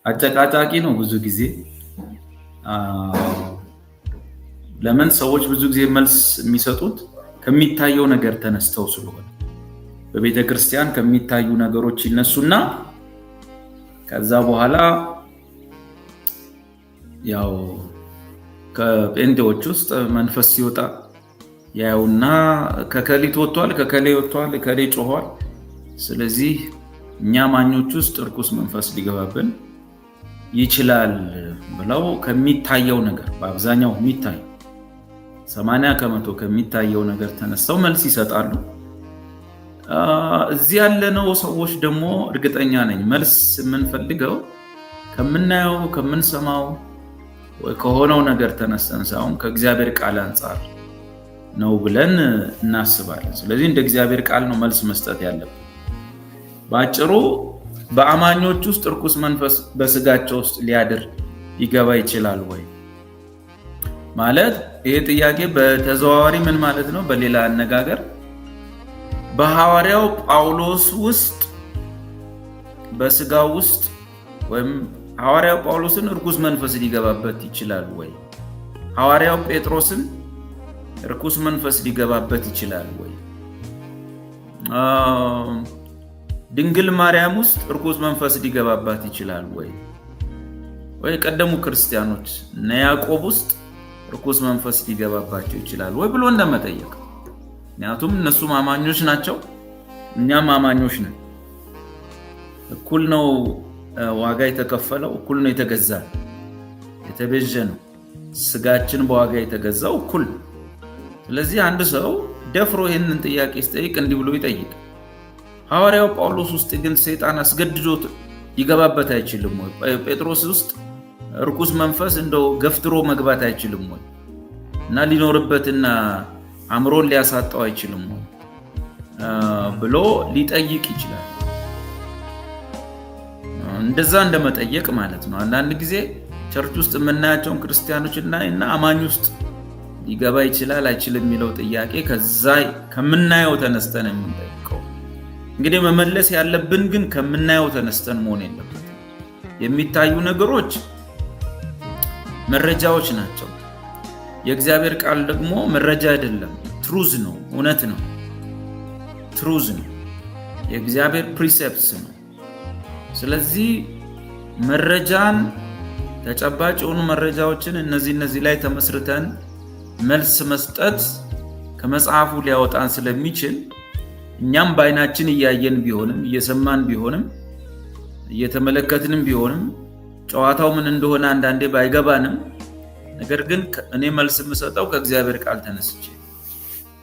አጨቃጫቂ ነው ብዙ ጊዜ። ለምን ሰዎች ብዙ ጊዜ መልስ የሚሰጡት ከሚታየው ነገር ተነስተው ስለሆነ በቤተ ክርስቲያን ከሚታዩ ነገሮች ይነሱና ከዛ በኋላ ያው ከጴንጤዎች ውስጥ መንፈስ ሲወጣ ያውና ከከሊት ወጥቷል፣ ከከሌ ወጥቷል፣ ከሌ ጮኋል። ስለዚህ እኛ ማኞች ውስጥ እርኩስ መንፈስ ሊገባብን ይችላል ብለው ከሚታየው ነገር በአብዛኛው የሚታይ 80% ከሚታየው ነገር ተነስተው መልስ ይሰጣሉ። እዚህ ያለነው ሰዎች ደግሞ እርግጠኛ ነኝ መልስ የምንፈልገው ከምናየው ከምንሰማው ወይ ከሆነው ነገር ተነስተን ሳይሆን ከእግዚአብሔር ቃል አንጻር ነው ብለን እናስባለን። ስለዚህ እንደ እግዚአብሔር ቃል ነው መልስ መስጠት ያለብን። ባጭሩ በአማኞች ውስጥ እርኩስ መንፈስ በስጋቸው ውስጥ ሊያድር ይገባ ይችላል ወይ ማለት ይሄ ጥያቄ በተዘዋዋሪ ምን ማለት ነው? በሌላ አነጋገር በሐዋርያው ጳውሎስ ውስጥ በስጋው ውስጥ ወይም ሐዋርያው ጳውሎስን እርኩስ መንፈስ ሊገባበት ይችላል ወይ? ሐዋርያው ጴጥሮስን እርኩስ መንፈስ ሊገባበት ይችላል ወይ? ድንግል ማርያም ውስጥ እርኩስ መንፈስ ሊገባባት ይችላል ወይ? ወይ ቀደሙ ክርስቲያኖች እነ ያዕቆብ ውስጥ እርኩስ መንፈስ ሊገባባቸው ይችላል ወይ ብሎ እንደመጠየቅ። ምክንያቱም እነሱም አማኞች ናቸው፣ እኛም አማኞች ነን። እኩል ነው ዋጋ የተከፈለው፣ እኩል ነው የተገዛ የተቤዠ ነው ስጋችን በዋጋ የተገዛው እኩል። ስለዚህ አንድ ሰው ደፍሮ ይህንን ጥያቄ ሲጠይቅ እንዲህ ብሎ ይጠይቅ፣ ሐዋርያው ጳውሎስ ውስጥ ግን ሰይጣን አስገድዶት ይገባበት አይችልም ወይ? ጴጥሮስ ውስጥ እርኩስ መንፈስ እንደው ገፍትሮ መግባት አይችልም ወይ? እና ሊኖርበትና አእምሮን ሊያሳጣው አይችልም ወይ ብሎ ሊጠይቅ ይችላል። እንደዛ እንደመጠየቅ ማለት ነው። አንዳንድ ጊዜ ቸርች ውስጥ የምናያቸውን ክርስቲያኖች እና አማኝ ውስጥ ሊገባ ይችላል አይችልም የሚለው ጥያቄ ከዛ ከምናየው ተነስተን የምንጠይቀው። እንግዲህ መመለስ ያለብን ግን ከምናየው ተነስተን መሆን የለበትም። የሚታዩ ነገሮች መረጃዎች ናቸው። የእግዚአብሔር ቃል ደግሞ መረጃ አይደለም፣ ትሩዝ ነው፣ እውነት ነው፣ ትሩዝ ነው፣ የእግዚአብሔር ፕሪሴፕትስ ነው። ስለዚህ መረጃን ተጨባጭ የሆኑ መረጃዎችን እነዚህ ላይ ተመስርተን መልስ መስጠት ከመጽሐፉ ሊያወጣን ስለሚችል እኛም በአይናችን እያየን ቢሆንም እየሰማን ቢሆንም እየተመለከትንም ቢሆንም ጨዋታው ምን እንደሆነ አንዳንዴ ባይገባንም ነገር ግን እኔ መልስ የምሰጠው ከእግዚአብሔር ቃል ተነስቼ።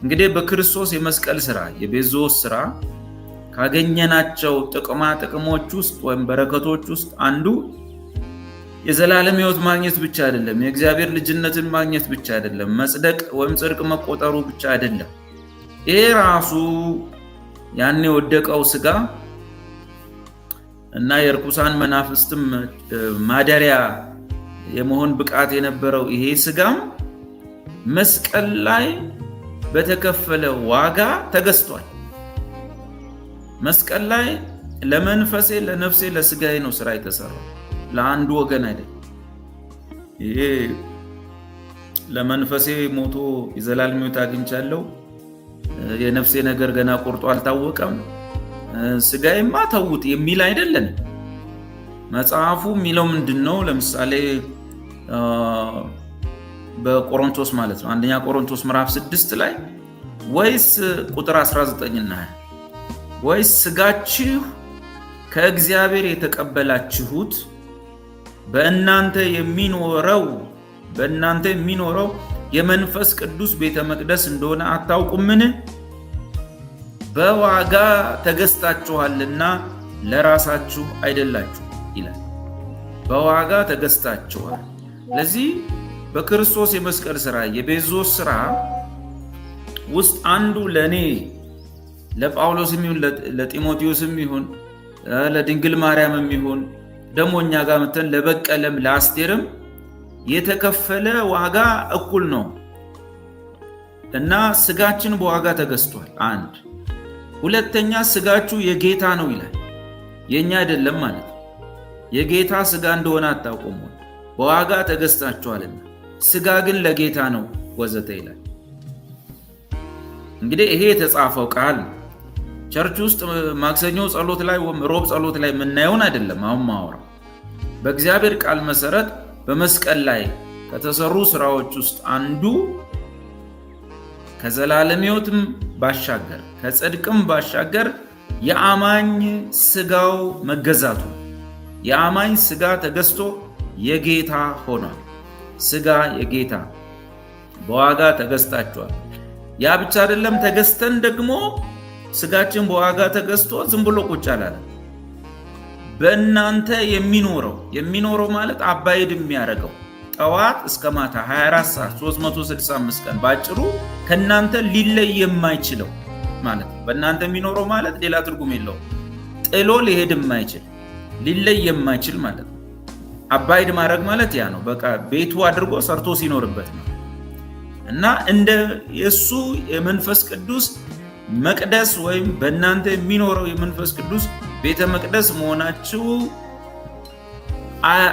እንግዲህ በክርስቶስ የመስቀል ስራ የቤዞስ ስራ ካገኘናቸው ጥቅሞች ውስጥ ወይም በረከቶች ውስጥ አንዱ የዘላለም ሕይወት ማግኘት ብቻ አይደለም፣ የእግዚአብሔር ልጅነትን ማግኘት ብቻ አይደለም፣ መጽደቅ ወይም ጽድቅ መቆጠሩ ብቻ አይደለም። ይሄ ራሱ ያን የወደቀው ስጋ እና የርኩሳን መናፍስትም ማደሪያ የመሆን ብቃት የነበረው ይሄ ስጋም መስቀል ላይ በተከፈለ ዋጋ ተገዝቷል። መስቀል ላይ ለመንፈሴ፣ ለነፍሴ፣ ለስጋዬ ነው ስራ የተሰራው፣ ለአንዱ ወገን አይደለም። ይሄ ለመንፈሴ ሞቶ የዘላለም ሕይወት አግኝቻለሁ፣ የነፍሴ ነገር ገና ቆርጦ አልታወቀም፣ ስጋዬማ ተውት የሚል አይደለም። መጽሐፉ የሚለው ምንድነው? ለምሳሌ በቆሮንቶስ ማለት ነው አንደኛ ቆሮንቶስ ምዕራፍ 6 ላይ ወይስ ቁጥር 19 እና 20 ወይስ ስጋችሁ ከእግዚአብሔር የተቀበላችሁት በእናንተ የሚኖረው የመንፈስ ቅዱስ ቤተ መቅደስ እንደሆነ አታውቁምን? በዋጋ ተገዝታችኋልና ለራሳችሁ አይደላችሁ ይላል። በዋጋ ተገዝታችኋል። ለዚህ በክርስቶስ የመስቀል ስራ የቤዞስ ስራ ውስጥ አንዱ ለኔ ለጳውሎስም ይሁን ለጢሞቴዎስም ይሁን ለድንግል ማርያምም ይሁን ደግሞ እኛ ጋር መተን ለበቀለም ለአስቴርም የተከፈለ ዋጋ እኩል ነው እና ስጋችን በዋጋ ተገዝቷል። አንድ ሁለተኛ ስጋችሁ የጌታ ነው ይላል፣ የኛ አይደለም ማለት ነው። የጌታ ሥጋ እንደሆነ አታውቁም? በዋጋ ተገዝታችኋልና፣ ሥጋ ግን ለጌታ ነው ወዘተ ይላል። እንግዲህ ይሄ የተጻፈው ቃል ቸርች ውስጥ ማክሰኞ ጸሎት ላይ ወይም ሮብ ጸሎት ላይ የምናየውን አይደለም። አሁን ማወራው በእግዚአብሔር ቃል መሰረት በመስቀል ላይ ከተሰሩ ስራዎች ውስጥ አንዱ ከዘላለም ሕይወትም ባሻገር ከጽድቅም ባሻገር የአማኝ ሥጋው መገዛቱ፣ የአማኝ ሥጋ ተገዝቶ የጌታ ሆኗል። ሥጋ የጌታ በዋጋ ተገዝታችኋል። ያ ብቻ አይደለም፣ ተገዝተን ደግሞ ሥጋችን በዋጋ ተገዝቶ ዝም ብሎ ቁጭ አላለ። በእናንተ የሚኖረው ማለት አባይድ የሚያደርገው ጠዋት እስከ ማታ 24 ሰዓት 365 ቀን ባጭሩ ከእናንተ ሊለይ የማይችለው ማለት ነው። በእናንተ የሚኖረው ማለት ሌላ ትርጉም የለውም። ጥሎ ሊሄድ የማይችል ሊለይ የማይችል ማለት ነው። አባይድ ማድረግ ማለት ያ ነው። በቃ ቤቱ አድርጎ ሰርቶ ሲኖርበት ነው። እና እንደ የሱ የመንፈስ ቅዱስ መቅደስ ወይም በእናንተ የሚኖረው የመንፈስ ቅዱስ ቤተ መቅደስ መሆናችሁ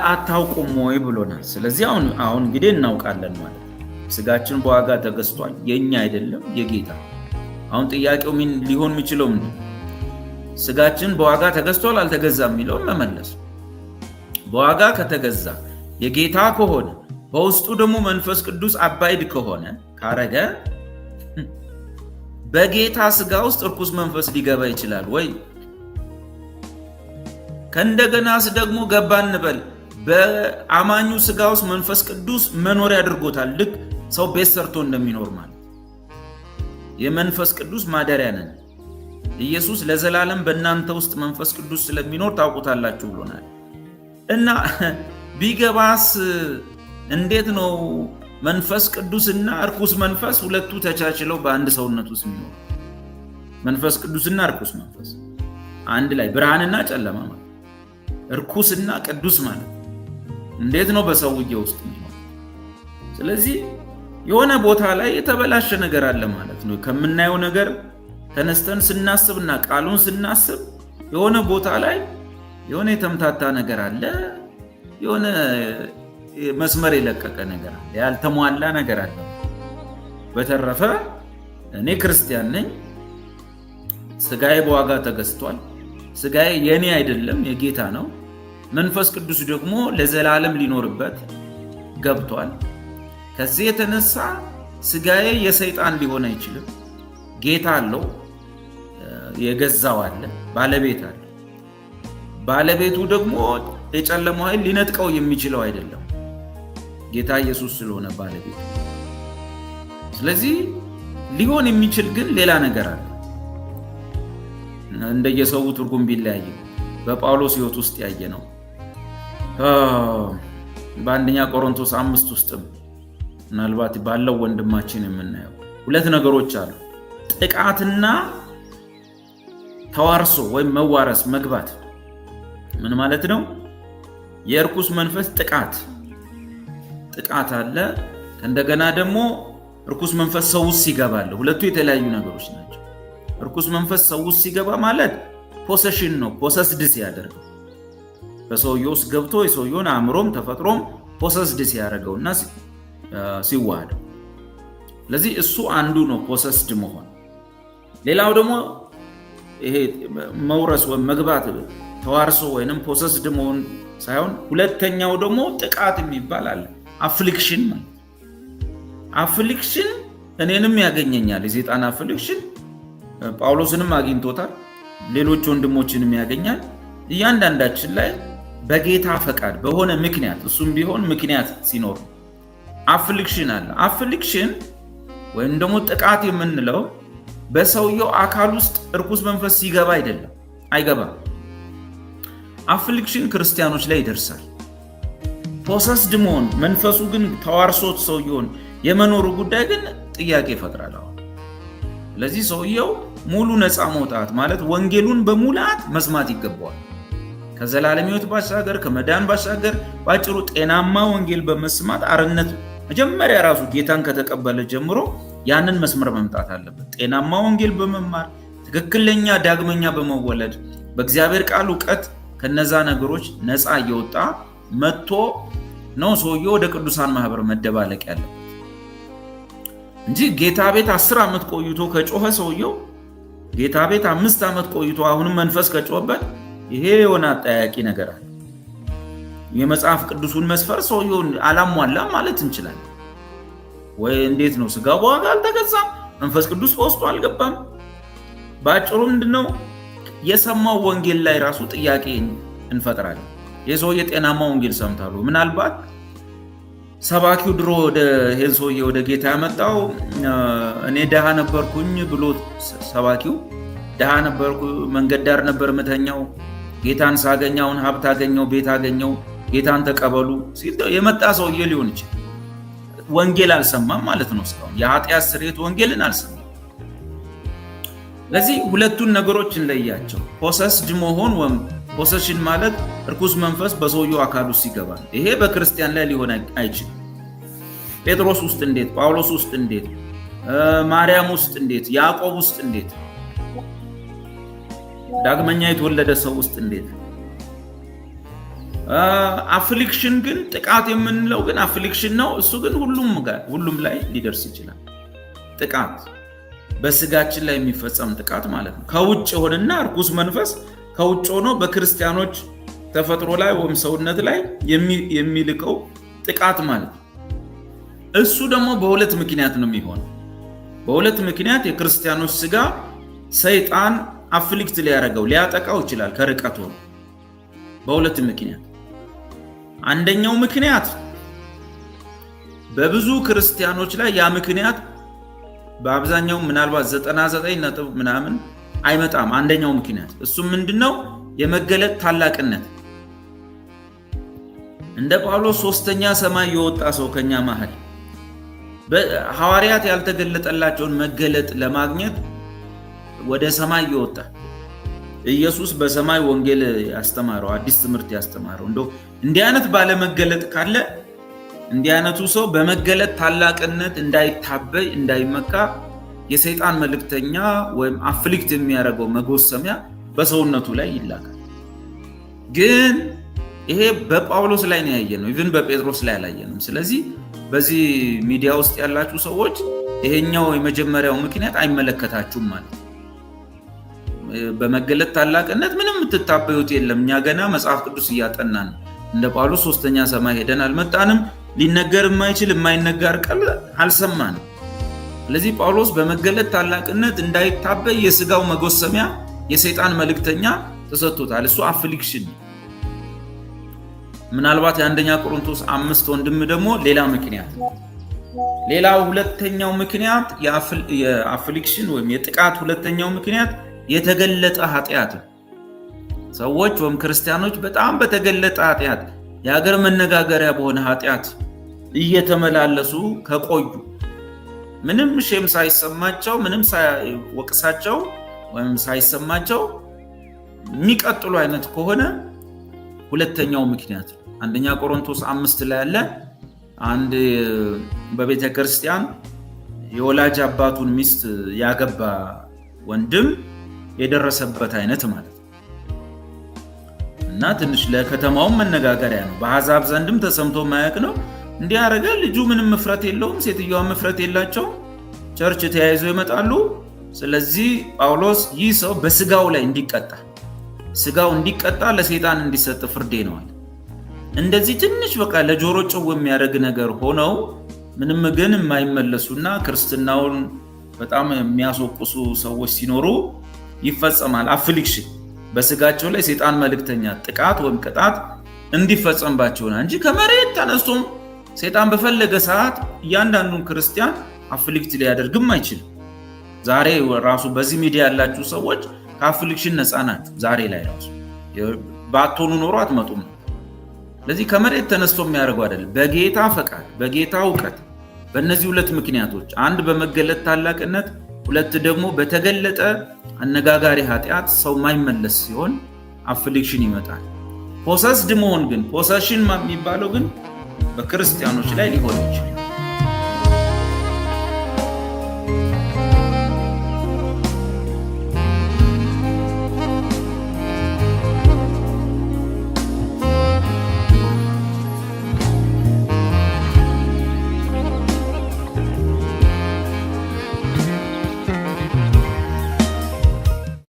አታውቁም ወይ ብሎናል። ስለዚህ አሁን እንግዲህ እናውቃለን ማለት ሥጋችን በዋጋ ተገዝቷል። የኛ አይደለም የጌታ። አሁን ጥያቄው ምን ሊሆን የሚችለው ምንድን? ሥጋችን በዋጋ ተገዝቷል አልተገዛም የሚለውን መመለስ። በዋጋ ከተገዛ የጌታ ከሆነ በውስጡ ደግሞ መንፈስ ቅዱስ አባይድ ከሆነ ካረገ በጌታ ሥጋ ውስጥ እርኩስ መንፈስ ሊገባ ይችላል ወይ? ከእንደገናስ ደግሞ ገባ እንበል፣ በአማኙ ሥጋ ውስጥ መንፈስ ቅዱስ መኖሪያ አድርጎታል። ልክ ሰው ቤት ሰርቶ እንደሚኖር ማለት የመንፈስ ቅዱስ ማደሪያ ነን። ኢየሱስ ለዘላለም በእናንተ ውስጥ መንፈስ ቅዱስ ስለሚኖር ታውቁታላችሁ ብሎናል። እና ቢገባስ እንዴት ነው መንፈስ ቅዱስና እርኩስ መንፈስ ሁለቱ ተቻችለው በአንድ ሰውነት ውስጥ የሚኖሩ? መንፈስ ቅዱስና እርኩስ መንፈስ አንድ ላይ፣ ብርሃንና ጨለማ ማለት፣ እርኩስና ቅዱስ ማለት እንዴት ነው በሰውዬ ውስጥ የሚኖር? ስለዚህ የሆነ ቦታ ላይ የተበላሸ ነገር አለ ማለት ነው። ከምናየው ነገር ተነስተን ስናስብና ቃሉን ስናስብ የሆነ ቦታ ላይ የሆነ የተምታታ ነገር አለ፣ የሆነ መስመር የለቀቀ ነገር አለ፣ ያልተሟላ ነገር አለ። በተረፈ እኔ ክርስቲያን ነኝ። ሥጋዬ በዋጋ ተገዝቷል። ሥጋዬ የኔ አይደለም የጌታ ነው። መንፈስ ቅዱስ ደግሞ ለዘላለም ሊኖርበት ገብቷል። ከዚህ የተነሳ ሥጋዬ የሰይጣን ሊሆን አይችልም። ጌታ አለው፣ የገዛው አለ፣ ባለቤት አለ። ባለቤቱ ደግሞ የጨለማው ኃይል ሊነጥቀው የሚችለው አይደለም፣ ጌታ ኢየሱስ ስለሆነ ባለቤቱ። ስለዚህ ሊሆን የሚችል ግን ሌላ ነገር አለ። እንደየሰው ትርጉም ቢለያይ በጳውሎስ ሕይወት ውስጥ ያየ ነው። በአንደኛ ቆሮንቶስ 5 ውስጥም ምናልባት ባለው ወንድማችን የምናየው ሁለት ነገሮች አሉ። ጥቃትና ተዋርሶ ወይም መዋረስ መግባት። ምን ማለት ነው? የእርኩስ መንፈስ ጥቃት አለ። እንደገና ደግሞ እርኩስ መንፈስ ሰው ውስጥ ይገባል። ሁለቱ የተለያዩ ነገሮች ናቸው። እርኩስ መንፈስ ሰው ውስጥ ሲገባ ማለት ፖሰሽን ነው። ፖሰስድ ሲያደርገው በሰውየው ውስጥ ገብቶ የሰውየውን አእምሮም ተፈጥሮም ፖሰስድ ሲያደርገውና ሲዋሃደው። ስለዚህ እሱ አንዱ ነው ፖሰስድ መሆን። ሌላው ደግሞ ይሄ መውረስ ወይም መግባት ተዋርሶ ወይንም ፖሰስድ መሆን ሳይሆን ሁለተኛው ደግሞ ጥቃት የሚባል አለ። አፍሊክሽን ማለት አፍሊክሽን እኔንም ያገኘኛል። የሰይጣን አፍሊክሽን ጳውሎስንም አግኝቶታል፣ ሌሎች ወንድሞችንም ያገኛል። እያንዳንዳችን ላይ በጌታ ፈቃድ በሆነ ምክንያት፣ እሱም ቢሆን ምክንያት ሲኖር አፍሊክሽን አለ። አፍሊክሽን ወይም ደግሞ ጥቃት የምንለው በሰውየው አካል ውስጥ እርኩስ መንፈስ ሲገባ አይገባም። አፍሊክሽን ክርስቲያኖች ላይ ይደርሳል። ፖሰስድ መሆን መንፈሱ ግን ተዋርሶት ሰውየውን የመኖሩ ጉዳይ ግን ጥያቄ ይፈጥራል። ስለዚህ ሰውየው ሙሉ ነፃ መውጣት ማለት ወንጌሉን በሙላት መስማት ይገባዋል። ከዘላለም ሕይወት ባሻገር ከመዳን ባሻገር ባጭሩ ጤናማ ወንጌል በመስማት አርነት መጀመሪያ ራሱ ጌታን ከተቀበለ ጀምሮ ያንን መስመር መምጣት አለበት። ጤናማ ወንጌል በመማር ትክክለኛ ዳግመኛ በመወለድ በእግዚአብሔር ቃል እውቀት ከነዛ ነገሮች ነፃ እየወጣ መጥቶ ነው ሰውየው ወደ ቅዱሳን ማህበር መደባለቅ ያለው እንጂ ጌታ ቤት 10 ዓመት ቆይቶ ከጮኸ ሰውየው ጌታ ቤት 5 ዓመት ቆይቶ አሁንም መንፈስ ከጮኸበት ይሄ የሆነ አጠያቂ ነገር አለ። የመጽሐፍ ቅዱሱን መስፈር ሰውየው አላሟላም ማለት እንችላለን ወይ? እንዴት ነው? ስጋው በዋጋ አልተገዛም፣ መንፈስ ቅዱስ በውስጡ አልገባም። ባጭሩ ምንድነው የሰማው ወንጌል ላይ ራሱ ጥያቄ እንፈጥራለን። የሰውዬ ጤናማ ወንጌል ሰምታሉ። ምናልባት ሰባኪው ድሮ ወደ ይሄን ሰውዬ ወደ ጌታ ያመጣው እኔ ደሃ ነበርኩኝ ብሎ ሰባኪው ደሃ ነበርኩ፣ መንገድ ዳር ነበር መተኛው፣ ጌታን ሳገኛውን ሀብት አገኘው፣ ቤት አገኘው፣ ጌታን ተቀበሉ ሲል የመጣ ሰውዬ ሊሆን ይችላል። ወንጌል አልሰማም ማለት ነው። እስካሁን የኃጢአት ስርየት ወንጌልን አልሰማም። ለዚህ ሁለቱን ነገሮች እንለያቸው። ፖሰስድ መሆን ወይም ፖሰሽን ማለት እርኩስ መንፈስ በሰውየው አካል ውስጥ ይገባል። ይሄ በክርስቲያን ላይ ሊሆን አይችልም። ጴጥሮስ ውስጥ እንዴት፣ ጳውሎስ ውስጥ እንዴት፣ ማርያም ውስጥ እንዴት፣ ያዕቆብ ውስጥ እንዴት፣ ዳግመኛ የተወለደ ሰው ውስጥ እንዴት። አፍሊክሽን ግን ጥቃት የምንለው ግን አፍሊክሽን ነው። እሱ ግን ሁሉም ላይ ሊደርስ ይችላል። ጥቃት በስጋችን ላይ የሚፈጸም ጥቃት ማለት ነው። ከውጭ ሆነና እርኩስ መንፈስ ከውጭ ሆኖ በክርስቲያኖች ተፈጥሮ ላይ ወይም ሰውነት ላይ የሚልከው ጥቃት ማለት ነው። እሱ ደግሞ በሁለት ምክንያት ነው የሚሆነው። በሁለት ምክንያት የክርስቲያኖች ስጋ ሰይጣን አፍሊክት ሊያጠቃው ይችላል ከርቀት ሆኖ በሁለት ምክንያት። አንደኛው ምክንያት በብዙ ክርስቲያኖች ላይ ያ ምክንያት በአብዛኛው ምናልባት 99 ምናምን አይመጣም። አንደኛው ምክንያት እሱ ምንድነው? የመገለጥ ታላቅነት። እንደ ጳውሎስ ሶስተኛ ሰማይ የወጣ ሰው ከኛ መሃል በሐዋርያት ያልተገለጠላቸውን መገለጥ ለማግኘት ወደ ሰማይ የወጣ ኢየሱስ በሰማይ ወንጌል ያስተማረው አዲስ ትምህርት ያስተማረው እንደው እንዲህ አይነት ባለ መገለጥ ካለ እንዲህ አይነቱ ሰው በመገለጥ ታላቅነት እንዳይታበይ እንዳይመካ የሰይጣን መልእክተኛ ወይም አፍሊክት የሚያደርገው መጎሰሚያ በሰውነቱ ላይ ይላካል። ግን ይሄ በጳውሎስ ላይ ነው ያየነው፣ ኢቭን በጴጥሮስ ላይ አላየንም። ስለዚህ በዚህ ሚዲያ ውስጥ ያላችሁ ሰዎች ይሄኛው የመጀመሪያው ምክንያት አይመለከታችሁም ማለት ነው። በመገለጥ ታላቅነት ምንም የምትታበዩት የለም። እኛ ገና መጽሐፍ ቅዱስ እያጠናን እንደ ጳውሎስ ሶስተኛ ሰማይ ሄደን አልመጣንም። ሊነገር የማይችል የማይነገር ቃል አልሰማንም። ስለዚህ ጳውሎስ በመገለጥ ታላቅነት እንዳይታበይ የስጋው መጎሰሚያ የሰይጣን መልእክተኛ ተሰጥቶታል። እሱ አፍሊክሽን። ምናልባት የአንደኛ ቆሮንቶስ 5 ወንድም ደግሞ ሌላ ምክንያት። ሌላው ሁለተኛው ምክንያት የአፍሊክሽን ወይም የጥቃት ሁለተኛው ምክንያት የተገለጠ ኃጢአት። ሰዎች ወይም ክርስቲያኖች በጣም በተገለጠ ኃጢአት የሀገር መነጋገሪያ በሆነ ኃጢአት እየተመላለሱ ከቆዩ ምንም ሼም ሳይሰማቸው ምንም ሳይወቅሳቸው ወይም ሳይሰማቸው የሚቀጥሉ አይነት ከሆነ ሁለተኛው ምክንያት አንደኛ ቆሮንቶስ 5 ላይ ያለ አንድ በቤተ ክርስቲያን የወላጅ አባቱን ሚስት ያገባ ወንድም የደረሰበት አይነት ማለት እና ትንሽ ለከተማውም መነጋገሪያ ነው። በአሕዛብ ዘንድም ተሰምቶ ማያውቅ ነው። እንዲህ ያረጋ ልጁ ምንም ምፍረት የለውም፣ ሴትዮዋ ምፍረት የላቸው፣ ቸርች ተያይዘው ይመጣሉ። ስለዚህ ጳውሎስ ይህ ሰው በስጋው ላይ ስጋው እንዲቀጣ ለሰይጣን እንዲሰጥ ፍርዴ ነው አለ። እንደዚህ ትንሽ በቃ ለጆሮ ጭው የሚያደርግ ነገር ሆነው ምንም ግን የማይመለሱና ክርስትናውን በጣም የሚያስወቅሱ ሰዎች ሲኖሩ ይፈጸማል አፍሊክሽን። በስጋቸው ላይ ሰይጣን መልእክተኛ ጥቃት ወይም ቅጣት እንዲፈጸምባቸው ነው እንጂ ከመሬት ተነስቶም ሰይጣን በፈለገ ሰዓት እያንዳንዱን ክርስቲያን አፍሊክት ሊያደርግም አይችልም። ዛሬ ራሱ በዚህ ሚዲያ ያላችሁ ሰዎች ከአፍሊክሽን ነፃ ናችሁ። ዛሬ ላይ ራሱ ባትሆኑ ኖሮ አትመጡም። ስለዚህ ከመሬት ተነስቶ የሚያደርገው አይደለም። በጌታ ፈቃድ፣ በጌታ እውቀት፣ በእነዚህ ሁለት ምክንያቶች አንድ በመገለጥ ታላቅነት፣ ሁለት ደግሞ በተገለጠ አነጋጋሪ ኃጢአት ሰው ማይመለስ ሲሆን አፍሊክሽን ይመጣል። ፖሰስድ መሆን ግን ፖሰሽን የሚባለው ግን በክርስቲያኖች ላይ ሊሆን ይችላል።